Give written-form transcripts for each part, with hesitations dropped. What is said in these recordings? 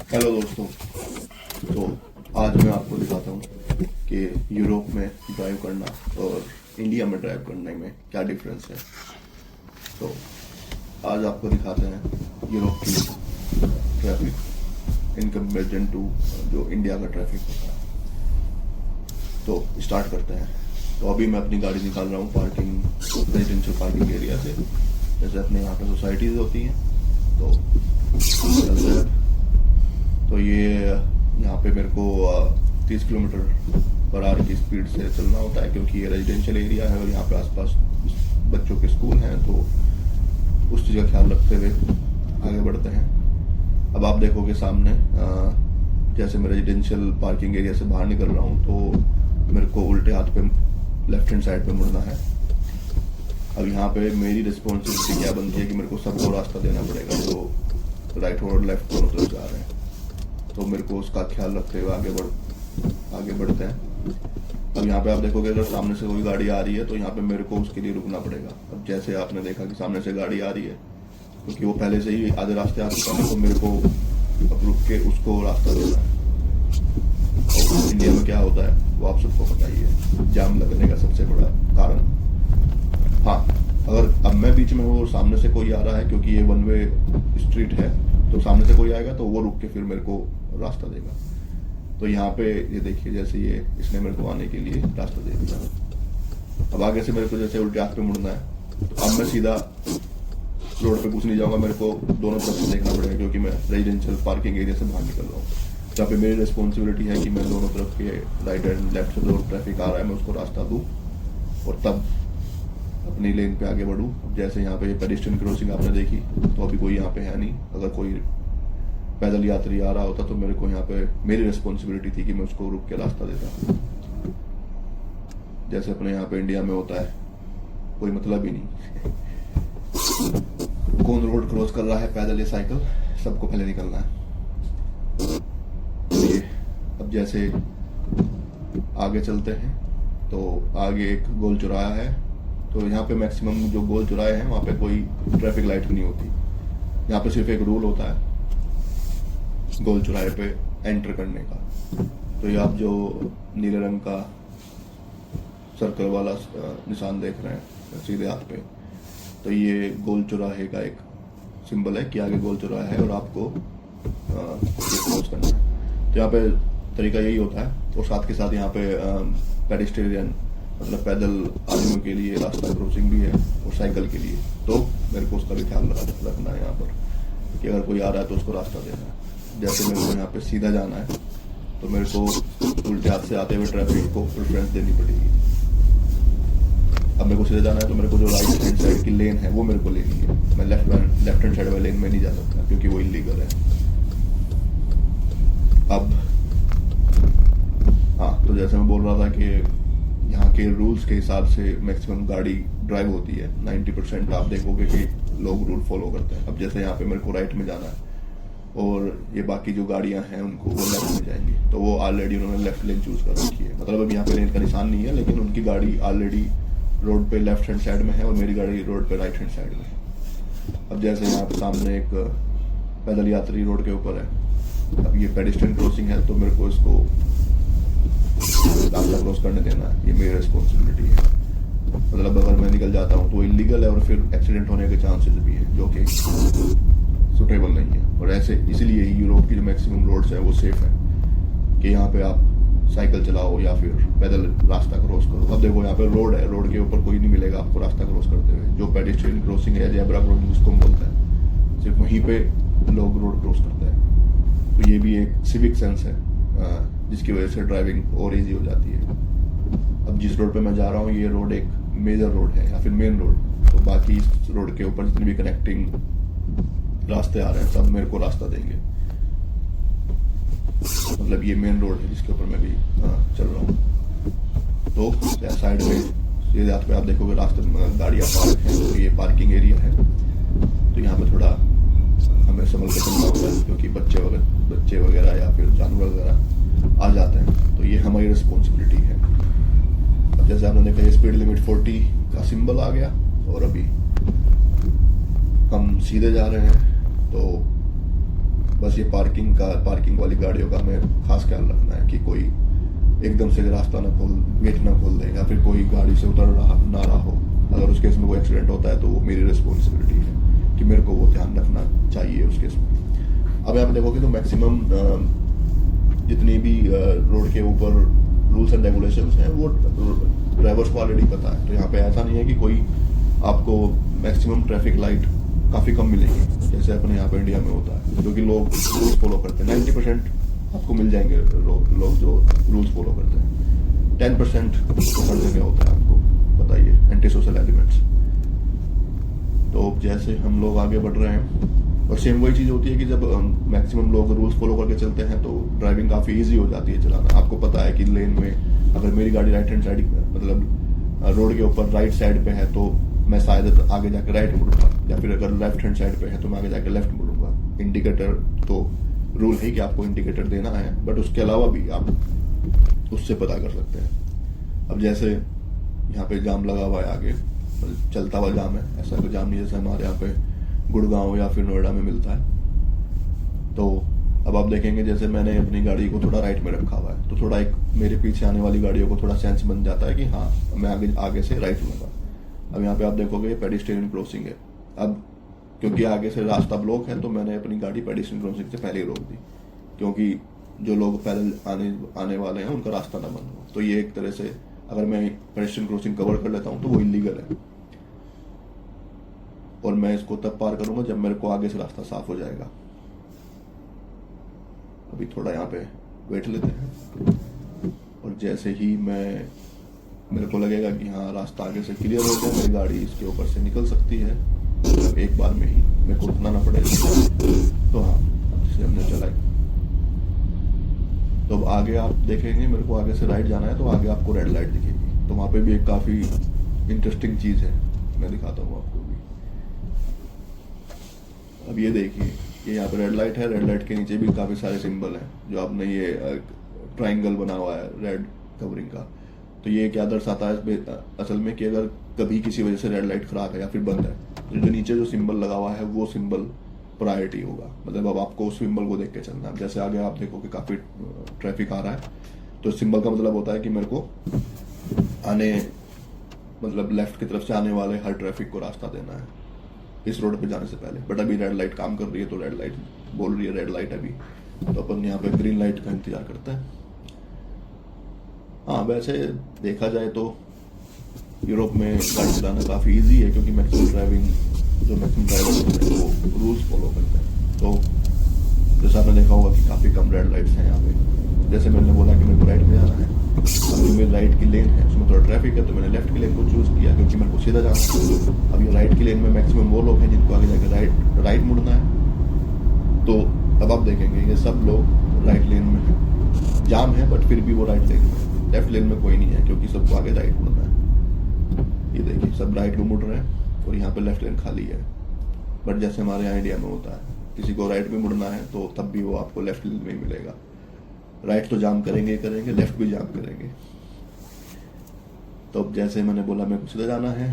Hello दोस्तों। तो आज मैं आपको दिखाता हूँ कि यूरोप में ड्राइव करना और इंडिया में ड्राइव करने में क्या डिफरेंस है। तो आज आपको दिखाते हैं यूरोप की ट्रैफिक इन कंपेरिजन टू जो इंडिया का ट्रैफिक होता है। तो स्टार्ट करते हैं। तो अभी मैं अपनी गाड़ी निकाल रहा हूँ पार्किंग रेजिडेंशियल पार्किंग एरिया से। जैसे अपने यहाँ पे सोसाइटीज़ होती हैं तो ये यहाँ पे मेरे को 30 किलोमीटर पर आवर की स्पीड से चलना होता है, क्योंकि ये रेजिडेंशियल एरिया है और यहाँ पे आसपास बच्चों के स्कूल हैं। तो उस चीज़ का ख्याल रखते हुए आगे बढ़ते हैं। अब आप देखोगे सामने जैसे मैं रेजिडेंशियल पार्किंग एरिया से बाहर निकल रहा हूँ तो मेरे को उल्टे हाथ पे लेफ्ट हैंड साइड पे मुड़ना है। अब यहाँ पे मेरी रिस्पॉन्सिबिलिटी क्या बनती है कि मेरे को सबको रास्ता देना पड़ेगा जो राइट और लेफ्ट दोनों तरफ जा रहे हैं। तो मेरे को उसका ख्याल रखते हुए आगे बढ़ते हैं। अब यहाँ पे आप देखोगे अगर सामने से कोई गाड़ी आ रही है तो यहाँ पे मेरे को उसके लिए रुकना पड़ेगा। अब जैसे आपने देखा कि सामने से गाड़ी आ रही है क्योंकि वो पहले से ही आधे रास्ते आ चुका है, तो मेरे को अब रुक के उसको रास्ता देना है। और इंडिया में क्या होता है वो आप सबको पता ही है, जाम लगने का सबसे बड़ा कारण। हाँ, अगर अब मैं बीच में हूँ और सामने से कोई आ रहा है, क्योंकि ये वन वे स्ट्रीट है, तो सामने से कोई आएगा तो वो रुक के फिर मेरे को रास्ता देगा। तो यहाँ पे ये देखिए, जैसे ये इसने मेरे को आने के लिए रास्ता दे दिया। अब आगे से मेरे को जैसे उल्टे हाथ पे मुड़ना है, तो अब मैं सीधा रोड पे कुछ नहीं जाऊंगा, मेरे को दोनों तरफ से देखना पड़ेगा, क्योंकि मैं रेजिडेंशियल पार्किंग एरिया से बाहर निकल रहा हूँ। जहाँ पे मेरी रिस्पॉन्सिबिलिटी है कि मैं दोनों तरफ के राइट एंड लेफ्ट से जो ट्रैफिक आ रहा है मैं उसको रास्ता दूँ और तब अपनी लेन पे आगे बढ़ूँ। जैसे यहाँ पे पेडिस्ट्रियन क्रॉसिंग आपने देखी, तो अभी कोई यहाँ पे है नहीं। अगर कोई पैदल यात्री आ रहा होता तो मेरे को यहाँ पे मेरी रिस्पॉन्सिबिलिटी थी कि मैं उसको रुक के रास्ता देता। जैसे अपने यहाँ पे इंडिया में होता है, कोई मतलब ही नहीं कौन रोड क्रॉस कर रहा है, पैदल या साइकिल, सबको पहले निकलना है। ये अब जैसे आगे चलते हैं तो आगे एक गोल चौराहा है। तो यहाँ पे मैक्सिमम जो गोल चौराहे हैं वहाँ पे कोई ट्रैफिक लाइट नहीं होती। यहाँ पे सिर्फ एक रूल होता है गोल चौराहे पे एंटर करने का। तो ये आप जो नीले रंग का सर्कल वाला निशान देख रहे हैं सीधे हाथ पे, तो ये गोल चौराहे का एक सिंबल है कि आगे गोल चौराहा है और आपको क्रॉस करना है। तो यहाँ पे तरीका यही होता है। और साथ के साथ यहाँ पे पेडिस्ट्रियन मतलब पैदल आदमियों के लिए रास्ता क्रॉसिंग भी है और साइकिल के लिए। तो मेरे को उसका भी ख्याल रखना है यहाँ पर कि अगर कोई आ रहा है तो उसको रास्ता देना है। जैसे मेरे को यहाँ पे सीधा जाना है तो मेरे को उल्टे हाथ से आते हुए ट्रैफिक को प्रेफरेंस देनी पड़ेगी। अब मेरे को सीधा जाना है तो मेरे को जो राइट हैंड साइड की लेन है वो मेरे को लेनी है। मैं लेफ्ट हैंड साइड वाली लेन में नहीं जा सकता क्योंकि वो इलीगल है। अब हाँ, तो जैसे मैं बोल रहा था कि यहाँ के रूल्स के हिसाब से मैक्सिमम गाड़ी ड्राइव होती है। 90% आप देखोगे कि लोग रूल फॉलो करते हैं। अब जैसे यहाँ पे मेरे को राइट में जाना है और ये बाकी जो गाड़ियां हैं उनको वो लेफ्ट में जाएंगी, तो वो ऑलरेडी उन्होंने लेफ्ट लेन चूज कर रखी है। मतलब अब यहाँ पे लेन का निशान नहीं है, लेकिन उनकी गाड़ी ऑलरेडी रोड पे लेफ्ट हैंड साइड में है और मेरी गाड़ी रोड पे राइट हैंड साइड में है। अब जैसे यहाँ पे सामने एक पैदल यात्री रोड के ऊपर है। अब ये पेडिस्ट्रियन क्रॉसिंग है तो मेरे को इसको रास्ता क्रॉस करने देना है, ये मेरी रिस्पॉन्सिबिलिटी है। मतलब अगर मैं निकल जाता हूँ तो इलीगल है और फिर एक्सीडेंट होने के चांसेस भी है, जो कि सुटेबल नहीं है। और ऐसे इसीलिए यूरोप की जो मैक्सिमम रोड्स है वो सेफ है कि यहाँ पे आप साइकिल चलाओ या फिर पैदल रास्ता क्रॉस करो। अब देखो यहाँ पे रोड है, रोड के ऊपर कोई नहीं मिलेगा आपको रास्ता क्रॉस करते हुए। जो पेडिस्ट्रियन क्रॉसिंग है या जेब्रा क्रॉसिंग जिसको हम बोलते हैं, सिर्फ वहीं पे लोग रोड क्रॉस करते हैं। तो ये भी एक सिविक सेंस है जिसकी वजह से ड्राइविंग और ईजी हो जाती है। अब जिस रोड पे मैं जा रहा हूँ ये रोड एक मेजर रोड है या फिर मेन रोड, तो बाकी इस रोड के ऊपर जितने भी कनेक्टिंग रास्ते आ रहे हैं सब मेरे को रास्ता देंगे। मतलब ये मेन रोड है जिसके ऊपर मैं भी चल रहा हूँ। तो साइड में सीधे हाथ पे आप देखोगे रास्ते में गाड़ियाँ पार्क हैं, तो ये पार्किंग एरिया है। तो यहाँ पे थोड़ा हमें संभल के चलना होता है क्योंकि बच्चे वगैरह या फिर जानवर वगैरह आ जाते हैं। तो ये हमारी रिस्पॉन्सिबिलिटी है। अब जैसे आपने देखा ये स्पीड लिमिट 40 का सिंबल आ गया और अभी हम सीधे जा रहे हैं। तो बस ये पार्किंग वाली गाड़ियों का हमें खास ख्याल रखना है कि कोई एकदम से रास्ता गेट ना खोल दे, या फिर कोई गाड़ी से उतर ना रहा हो। अगर उस केस में कोई एक्सीडेंट होता है तो वो मेरी रिस्पॉन्सिबिलिटी है कि मेरे को वो ध्यान रखना चाहिए उस केस में। अब आप देखोगे तो मैक्सिमम जितनी भी रोड के ऊपर रूल्स एंड रेगुलेशंस हैं वो ड्राइवर्स को ऑलरेडी पता है। तो यहाँ पे ऐसा नहीं है कि कोई आपको मैक्सिमम ट्रैफिक लाइट काफ़ी कम मिलेंगी जैसे अपने यहाँ पे इंडिया में होता है, क्योंकि लोग रूल्स फॉलो करते हैं। 90% आपको मिल जाएंगे लोग जो रूल्स फॉलो करते हैं, 10% हर जगह होता है। आपको बताइए एंटी सोशल एलिमेंट्स। तो जैसे हम लोग आगे बढ़ रहे हैं, और सेम वही चीज़ होती है कि जब मैक्सिमम लोग रूल्स फॉलो करके चलते हैं तो ड्राइविंग काफ़ी इजी हो जाती है चलाना। आपको पता है कि लेन में अगर मेरी गाड़ी राइट हैंड साइड मतलब रोड के ऊपर राइट साइड पे है तो मैं शायद आगे जाकर राइट मुड़ूंगा, या फिर अगर लेफ्ट हैंड साइड पे है तो मैं आगे जाकर लेफ्ट मुड़ूंगा। इंडिकेटर तो रूल है कि आपको इंडिकेटर देना है, बट उसके अलावा भी आप उससे पता कर सकते हैं। अब जैसे यहाँ पे जाम लगा हुआ है आगे, चलता हुआ जाम है, ऐसा कोई जाम नहीं जैसे हमारे यहाँ पे गुड़गांव या फिर नोएडा में मिलता है। तो अब आप देखेंगे जैसे मैंने अपनी गाड़ी को थोड़ा राइट में रखा हुआ है तो थोड़ा एक मेरे पीछे आने वाली गाड़ियों को थोड़ा सेंस बन जाता है कि हाँ मैं आगे से राइट लूंगा। अब यहाँ पे आप देखोगे पेडिस्ट्रियन क्रॉसिंग है। अब क्योंकि आगे से रास्ता ब्लॉक है तो मैंने अपनी गाड़ी पेडिस्ट्रियन क्रॉसिंग से पहले ही रोक दी, क्योंकि जो लोग पैदल आने वाले हैं उनका रास्ता ना बंद हो। तो ये एक तरह से अगर मैं पेडिस्ट्रियन क्रॉसिंग कवर कर लेता हूँ तो वो इलीगल है, और मैं इसको तब पार करूंगा जब मेरे को आगे से रास्ता साफ हो जाएगा। अभी थोड़ा यहाँ पे बैठ लेते हैं, और जैसे ही मेरे को लगेगा कि हाँ रास्ता आगे से क्लियर हो गया, मेरी गाड़ी इसके ऊपर से निकल सकती है, मतलब एक बार में ही मेरे को रुकना ना पड़ेगा। तो हाँ अब जैसे हमने चलाई, तो अब आगे आप देखेंगे मेरे को आगे से राइट जाना है तो आगे आपको रेड लाइट दिखेगी। तो वहाँ पे भी एक काफ़ी इंटरेस्टिंग चीज़ है, मैं दिखाता हूँ आपको भी। अब ये देखिए ये यहाँ पे रेड लाइट है, रेड लाइट के नीचे भी काफ़ी सारे सिंबल हैं जो आपने ये ट्रायंगल बना हुआ है रेड कवरिंग का। तो ये क्या दर्शाता है असल में कि अगर कभी किसी वजह से रेड लाइट खराब है या फिर बंद है तो जो नीचे जो सिंबल लगा हुआ है वो सिंबल प्रायोरिटी होगा। मतलब अब आपको उस सिंबल को देख के चलना है। जैसे आगे आप देखो कि काफ़ी ट्रैफिक आ रहा है तो सिंबल का मतलब होता है कि मेरे को मतलब लेफ्ट की तरफ से आने वाले हर ट्रैफिक को रास्ता देना है इस रोड पे जाने से पहले। बट अभी रेड लाइट काम कर रही है तो रेड लाइट बोल रही है रेड लाइट अभी, तो अपन यहाँ पे ग्रीन लाइट का इंतजार करते हैं। हाँ वैसे देखा जाए तो यूरोप में गाड़ी चलाना काफ़ी इजी है, क्योंकि मैक्सिमम ड्राइवर होते हैं वो रूल्स फॉलो करते हैं। तो जैसा आपने देखा होगा कि काफ़ी कम रेड लाइट्स हैं यहाँ पे। जैसे मैंने बोला कि मेरे को राइट में जाना है, अब जो मेरी राइट की लेन है उसमें थोड़ा ट्रैफिक है तो मैंने लेफ्ट की लेन को चूज़ किया क्योंकि मेरे को सीधा जाना है। अब ये राइट की लेन में मैक्सिमम वो लोग हैं जिनको आगे जाकर राइट मुड़ना है। तो अब आप देखेंगे ये सब लोग राइट लेन में है, जाम है बट फिर भी वो राइट लेन में। लेफ्ट लेन में कोई नहीं है क्योंकि सबको आगे राइट मुड़ना है। ये देखिए सब राइट को मुड़ रहे हैं और यहाँ पे लेफ्ट लेन खाली है। बट जैसे हमारे यहाँ इंडिया में होता है किसी को राइट में मुड़ना है तो तब भी वो आपको लेफ्ट लेन में ही मिलेगा। राइट तो जाम करेंगे, लेफ्ट भी जाम करेंगे। तो अब जैसे मैंने बोला मेरे को सीधा जाना है,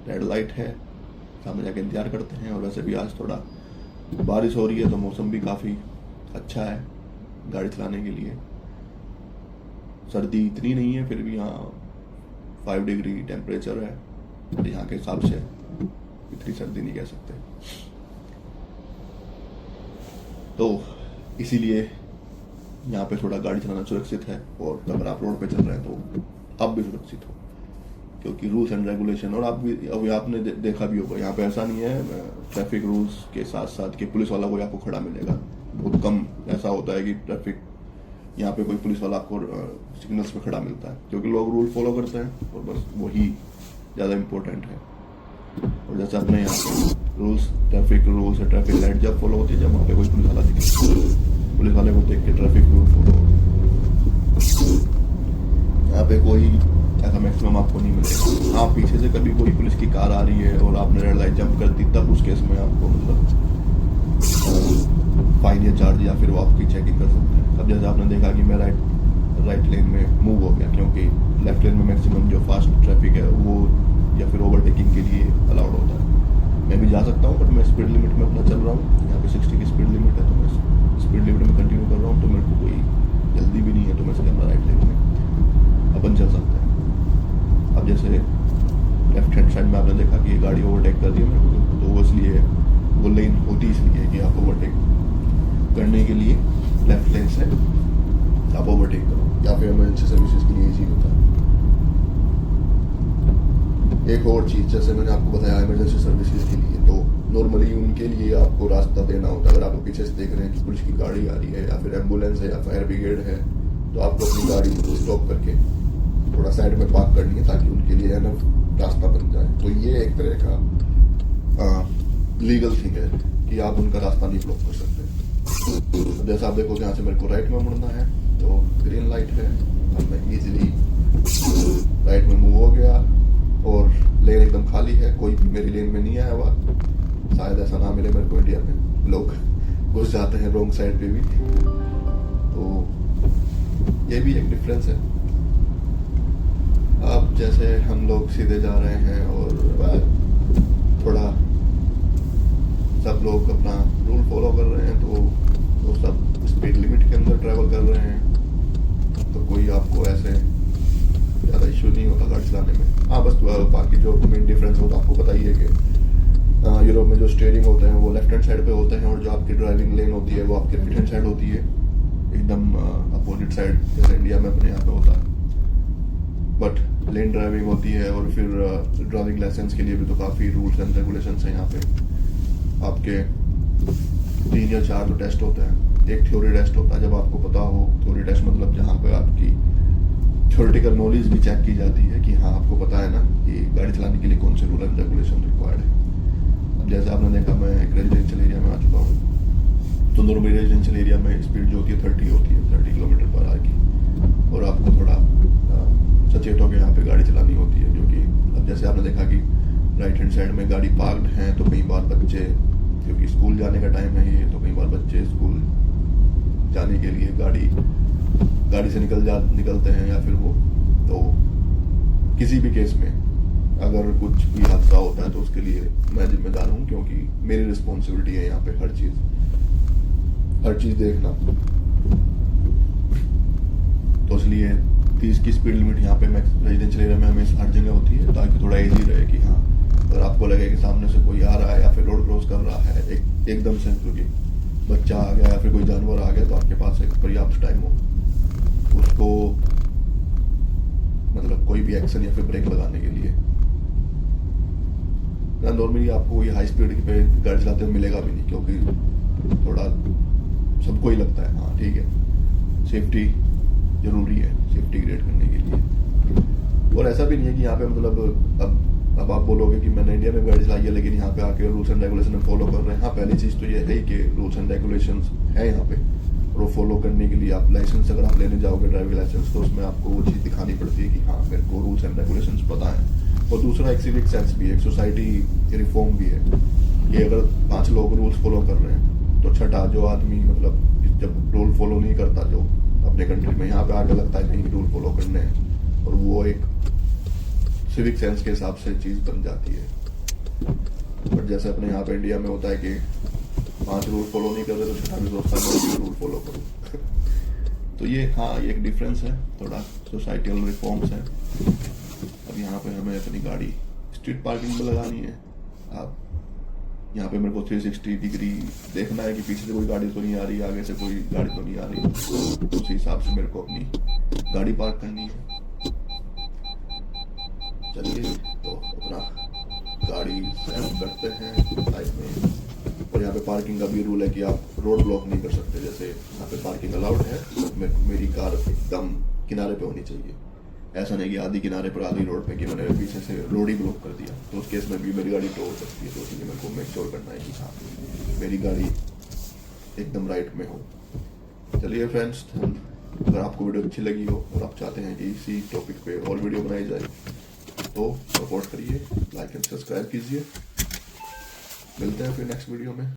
रेड लाइट है, सामने जाके इंतजार करते हैं। और वैसे भी आज थोड़ा बारिश हो रही है तो मौसम भी काफ़ी अच्छा है गाड़ी चलाने के लिए। सर्दी इतनी नहीं है फिर भी यहाँ 5 डिग्री टेम्परेचर है, बट यहाँ के हिसाब से इतनी सर्दी नहीं कह सकते। तो इसीलिए यहाँ पे थोड़ा गाड़ी चलाना सुरक्षित है, और अगर आप रोड पे चल रहे हैं तो आप भी सुरक्षित हो क्योंकि रूल्स एंड रेगुलेशन। और आप भी अभी आपने देखा भी होगा यहाँ पे ऐसा नहीं है ट्रैफिक रूल्स के साथ साथ कि पुलिस वाला कोई आपको खड़ा मिलेगा। बहुत कम ऐसा होता है कि ट्रैफिक यहाँ पे कोई पुलिस वाला आपको सिग्नल्स पे खड़ा मिलता है, क्योंकि लोग रूल फॉलो करते हैं और बस वही ज़्यादा इम्पोर्टेंट है। और जैसे अपने यहाँ पे ट्रैफिक रूल्स है, ट्रैफिक लाइट जब फॉलो होती है जब वहाँ पे कोई पुलिस वाला दिखे, पुलिस वाले को देख के ट्रैफिक रूल फॉलो। यहाँ पे कोई ऐसा मैक्सिमम आपको नहीं मिलेगा। हाँ पीछे से कभी कोई पुलिस की कार आ रही है और आपने रेड लाइट जंप कर दी तब उस केस में आपको मतलब फाइन या चार्ज या फिर वो आपकी चेकिंग कर सकते हैं। अब जैसे आपने देखा कि मैं राइट लेन में मूव हो गया क्योंकि लेफ्ट लेन में मैक्सिमम जो फास्ट ट्रैफिक है वो या फिर ओवरटेकिंग के लिए अलाउड होता है। मैं भी जा सकता हूँ बट मैं स्पीड लिमिट में अपना चल रहा हूँ। यहाँ पे 60 की स्पीड लिमिट है तो मैं जल्दी भी नहीं है तो मैं इसके अंदर राइट लेन में अपन चल सकते हैं। अब जैसे लेफ्ट हैंड साइड में आपने देखा कि ये गाड़ी ओवरटेक कर दी है मेरे को, तो वो इसलिए वो लेन होती इसलिए कि आप ओवरटेक करने के लिए लेफ्ट लेन से आप ओवरटेक करो, या फिर इमरजेंसी सर्विसेज के लिए चीज होता है। एक और चीज जैसे मैंने आपको बताया इमरजेंसी सर्विसेज के लिए, तो नॉर्मली उनके लिए आपको रास्ता देना होता है। अगर आप पीछे से देख रहे हैं कि पुलिस की गाड़ी आ रही है या फिर एम्बुलेंस है या फायर ब्रिगेड है, तो आपको अपनी गाड़ी स्टॉप करके थोड़ा साइड में पार्क करनी है ताकि उनके लिए है ना रास्ता बन जाए। तो ये एक तरह का लीगल थिंग है कि आप उनका रास्ता नहीं ब्लॉक कर सकते। जैसा आप देखो यहाँ से मेरे को राइट में मुड़ना है, तो ग्रीन लाइट है, अब मैं इजीली राइट में मूव हो गया और लेन एकदम खाली है, कोई भी मेरी लेन में नहीं आया हुआ। शायद ऐसा ना मिले मेरे को इंडिया में, लोग घुस जाते हैं रॉन्ग साइड पे भी, तो ये भी एक डिफरेंस है। अब जैसे हम लोग सीधे जा रहे हैं और थोड़ा सब लोग अपना रूल फॉलो कर रहे हैं, तो वो सब स्पीड लिमिट के अंदर ट्रैवल कर रहे हैं, तो कोई आपको ऐसे ज़्यादा इशू नहीं होता गाड़ी चलाने में। हाँ बस बाकी जो मेन डिफरेंस होता है आपको पता ही है कि यूरोप में जो स्टीयरिंग होते हैं वो लेफ्ट हैंड साइड पे होते हैं और जो आपकी ड्राइविंग लेन होती है वो आपकी राइट हैंड साइड होती है, एकदम अपोजिट साइड जैसे इंडिया में अपने यहाँ पे होता है। बट लेन ड्राइविंग होती है और फिर ड्राइविंग लाइसेंस के लिए भी तो काफ़ी रूल्स एंड रेगुलेशंस हैं यहाँ पे। आपके 3 या 4 तो टेस्ट होते हैं। एक थ्योरी टेस्ट होता है, जब आपको पता हो, थ्योरी टेस्ट मतलब जहाँ पे आपकी थ्योरेटिकल नॉलेज भी चेक की जाती है कि हाँ आपको पता है ना कि गाड़ी चलाने के लिए कौन से रूल एंड रेगुलेशन रिक्वायर्ड है। अब जैसे आपने देखा मैं एक रेजिडेंशियल एरिया में आ चुका हूँ, तो नॉर्मली रेजिडेंशियल एरिया में स्पीड जो होती है 30 होती है, 30 किलोमीटर पर आवर की, और आपको थोड़ा सचेत होकर यहाँ पे गाड़ी चलानी होती है, क्योंकि अब जैसे आपने देखा कि राइट हैंड साइड में गाड़ी पार्क्ड है, तो कई बार बच्चे, क्योंकि स्कूल जाने का टाइम है ये, तो कई बार बच्चे स्कूल जाने के लिए गाड़ी से निकलते हैं, या फिर वो, तो किसी भी केस में अगर कुछ भी हादसा होता है तो उसके लिए मैं जिम्मेदार हूँ, क्योंकि मेरी रिस्पॉन्सिबिलिटी है यहाँ पे हर चीज़ देखना। तो इसलिए 30 की स्पीड लिमिट यहाँ पे रेजिडेंशियल एरिया में हमेशा हर जगह होती है, ताकि थोड़ा इजी रहे कि हाँ अगर आपको लगे कि सामने से कोई आ रहा है या फिर रोड क्रॉस कर रहा है एकदम से, क्योंकि बच्चा आ गया या फिर कोई जानवर आ गया, तो आपके पास एक पर्याप्त टाइम हो उसको मतलब कोई भी एक्शन या फिर ब्रेक लगाने के लिए। नॉर्मली आपको ये हाई स्पीड पे गाड़ी चलाते हुए मिलेगा भी नहीं, क्योंकि थोड़ा सबको ही लगता है हाँ ठीक है सेफ्टी जरूरी है, सेफ्टी क्रिएट करने के लिए। और ऐसा भी नहीं है कि यहाँ पे मतलब अब आप बोलोगे कि मैंने इंडिया में गाड़ी चलाई है लेकिन यहाँ पे आके रूल्स एंड रेगुलेशन फॉलो कर रहे हैं। हाँ पहली चीज़ तो ये है कि रूल्स एंड रेगुलेशन है यहाँ पे, और वो फॉलो करने के लिए आप लाइसेंस अगर आप लेने जाओगे ड्राइविंग लाइसेंस, तो उसमें आपको वो चीज़ दिखानी पड़ती है कि हाँ मेरे को रूल्स एंड रेगुलेशंस पता है। और दूसरा एक सिविक सेंस भी है, एक सोसाइटी रिफॉर्म भी है कि अगर 5 लोग रूल्स फॉलो कर रहे हैं तो छठा जो आदमी मतलब जब रूल फॉलो नहीं करता जो अपने कंट्री में, यहाँ पे आगे लगता है नहीं रूल फॉलो करने हैं, और वो एक सिविक सेंस के हिसाब से चीज़ बन जाती है। बट जैसे अपने यहाँ पे इंडिया में होता है कि 5 रूल फॉलो नहीं कर रहे तो छठा भी सोचता है मैं रूल फॉलो करूँ। तो ये हाँ ये एक डिफरेंस है, थोड़ा सोसाइटल रिफॉर्म्स है। अब यहाँ पे हमें अपनी गाड़ी स्ट्रीट पार्किंग में लगानी है। आप यहाँ पे मेरे को 360 डिग्री देखना है कि पीछे से कोई गाड़ी तो नहीं आ रही, आगे से कोई गाड़ी तो नहीं आ रही, तो उसी हिसाब से मेरे को अपनी गाड़ी पार्क करनी है। चलिए तो अपना गाड़ी सेट करते हैं साइड में। और यहाँ पे पार्किंग का भी रूल है कि आप रोड ब्लॉक नहीं कर सकते। जैसे यहाँ पे पार्किंग अलाउड है, मेरी कार एकदम किनारे पे होनी चाहिए। ऐसा नहीं कि आधी किनारे पर आधी रोड पे कि मैंने पीछे से रोड ही ब्लॉक कर दिया, तो उस केस में भी मेरी गाड़ी टो हो सकती है। तो इसलिए मेरे को मेक श्योर करना है कि हाँ मेरी गाड़ी एकदम राइट में हो। चलिए फ्रेंड्स, अगर आपको वीडियो अच्छी लगी हो और आप चाहते हैं कि इसी टॉपिक पे और वीडियो बनाई जाए तो सपोर्ट करिए, लाइक एंड सब्सक्राइब कीजिए। मिलते हैं फिर नेक्स्ट वीडियो में।